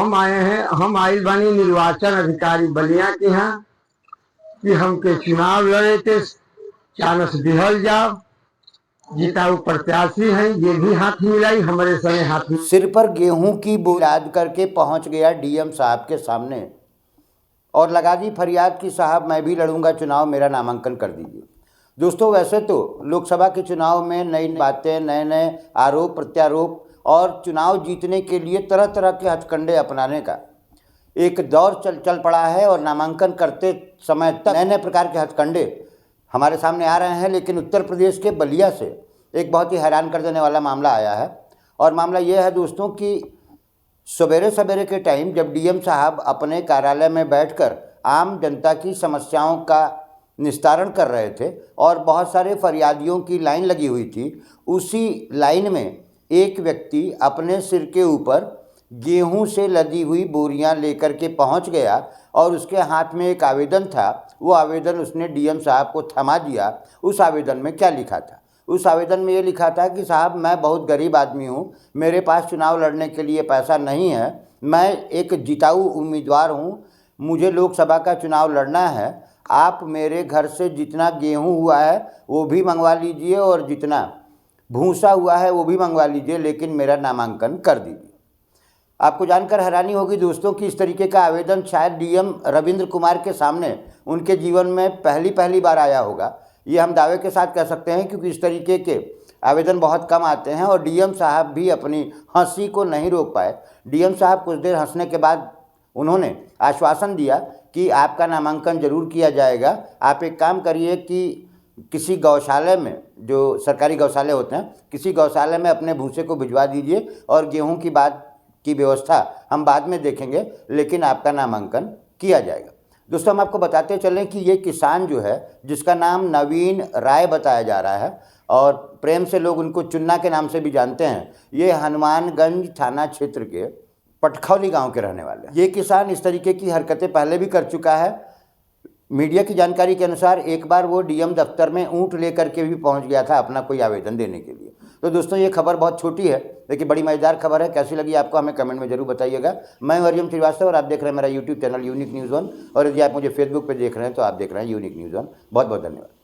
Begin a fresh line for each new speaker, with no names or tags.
हम आए हैं, हम आइल बानी निर्वाचन अधिकारी बलिया के यहाँ कि हमके चुनाव लड़े के चांस दिहल जाओ। जिताऊ प्रत्याशी हैं, ये भी हाथ मिलाई, हमारे संगे हाथ
सिर पर गेहूं की बोझ लाद करके पहुंच गया डीएम साहब के सामने और लगा दी फरियाद कि साहब मैं भी लड़ूंगा चुनाव, मेरा नामांकन कर दीजिए। दोस्तों, वैसे तो लोकसभा के चुनाव में नई बातें, नए नए आरोप प्रत्यारोप और चुनाव जीतने के लिए तरह तरह के हथकंडे अपनाने का एक दौर चल पड़ा है और नामांकन करते समय तक नए नए प्रकार के हथकंडे हमारे सामने आ रहे हैं। लेकिन उत्तर प्रदेश के बलिया से एक बहुत ही हैरान कर देने वाला मामला आया है और मामला ये है दोस्तों कि सवेरे सवेरे के टाइम जब डीएम साहब अपने कार्यालय में बैठकर आम जनता की समस्याओं का निस्तारण कर रहे थे और बहुत सारे फरियादियों की लाइन लगी हुई थी, उसी लाइन में एक व्यक्ति अपने सिर के ऊपर गेहूं से लदी हुई बोरियां लेकर के पहुंच गया और उसके हाथ में एक आवेदन था। वो आवेदन उसने डीएम साहब को थमा दिया। उस आवेदन में क्या लिखा था? उस आवेदन में ये लिखा था कि साहब मैं बहुत गरीब आदमी हूँ, मेरे पास चुनाव लड़ने के लिए पैसा नहीं है, मैं एक जिताऊ उम्मीदवार हूँ, मुझे लोकसभा का चुनाव लड़ना है, आप मेरे घर से जितना गेहूँ हुआ है वो भी मंगवा लीजिए और जितना भूसा हुआ है वो भी मंगवा लीजिए, लेकिन मेरा नामांकन कर दीजिए। आपको जानकर हैरानी होगी दोस्तों कि इस तरीके का आवेदन शायद डीएम रविंद्र कुमार के सामने उनके जीवन में पहली बार आया होगा। ये हम दावे के साथ कह सकते हैं क्योंकि इस तरीके के आवेदन बहुत कम आते हैं और डीएम साहब भी अपनी हंसी को नहीं रोक पाए। डीएम साहब कुछ देर हंसने के बाद उन्होंने आश्वासन दिया कि आपका नामांकन जरूर किया जाएगा। आप एक काम करिए कि किसी गौशाले में, जो सरकारी गौशाले होते हैं, किसी गौशाले में अपने भूसे को भिजवा दीजिए और गेहूं की बात की व्यवस्था हम बाद में देखेंगे, लेकिन आपका नामांकन किया जाएगा। दोस्तों, हम आपको बताते चलें कि ये किसान जो है, जिसका नाम नवीन राय बताया जा रहा है और प्रेम से लोग उनको चुन्ना के नाम से भी जानते हैं, ये हनुमानगंज थाना क्षेत्र के पटखौली गांव के रहने वाले हैं। ये किसान इस तरीके की हरकतें पहले भी कर चुका है। मीडिया की जानकारी के अनुसार एक बार वो डीएम दफ्तर में ऊँट लेकर के भी पहुंच गया था अपना कोई आवेदन देने के लिए। तो दोस्तों, ये खबर बहुत छोटी है लेकिन बड़ी मज़ेदार खबर है। कैसी लगी आपको हमें कमेंट में जरूर बताइएगा। मैं हरिओम श्रीवास्तव और आप देख रहे हैं मेरा YouTube channel unique news one, और यदि आप मुझे फेसबुक पर देख रहे हैं तो आप देख रहे हैं यूनिक न्यूज़ वन। बहुत बहुत धन्यवाद।